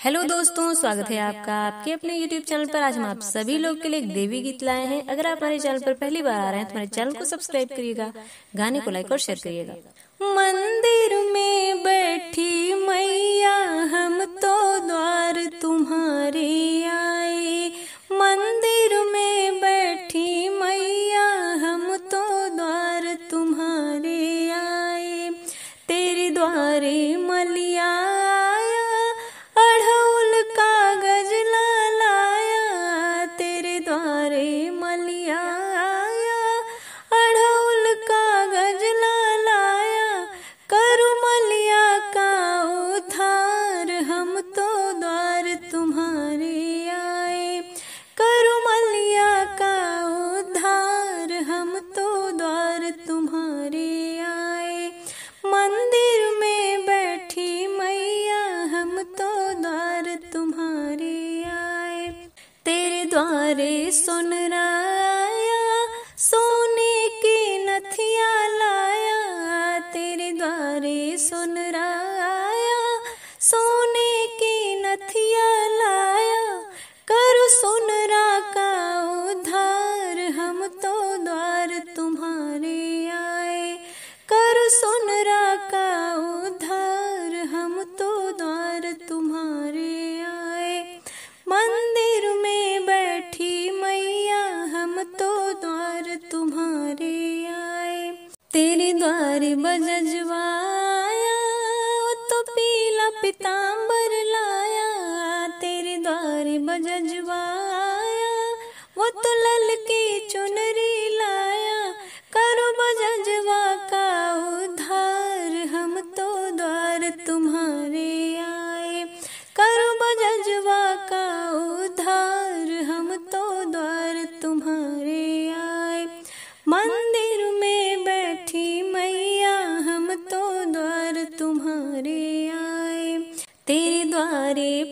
Hello दोस्तों, स्वागत है आपका आपके अपने YouTube चैनल पर। आज हम आप सभी लोग के लिए एक देवी गीत लाए हैं। अगर आप हमारे चैनल पर पहली बार आ रहे हैं तो हमारे चैनल को सब्सक्राइब करिएगा, गाने को लाइक और शेयर करिएगा। मंदिर में बैठी मैया हम तो द्वार तुम्हारे आए, मंदिर में बैठी मैया हम तो द्वार तुम्हारे आए, तेरे द्वारे मलिया द्वारे सुनराया सोने की नथिया लाया, तेरे द्वारे सुनराया सोने की नथिया लाया, करो सुनरा का उद्धार हम तो द्वार तुम्हारे आए, करो सुनरा का उद्धार हम तो द्वार तुम्हारे आए, मंदिर में बैठी मैया हम तो द्वार तुम्हारे आए, तेरे द्वारे बजजवाया तो पीला पीतांबर लाया, तेरे द्वारे बजजवाया वो तो ललकी चुनरी लाया, करो बजजवा का उद्धार हम तो द्वार तुम्हारे आए, करो बजजवा का उद्धार हम तो द्वार तुम्हारे आए, मंदिर में बैठी मैया हम तो द्वार तुम्हारे आए, तेरे द्वारे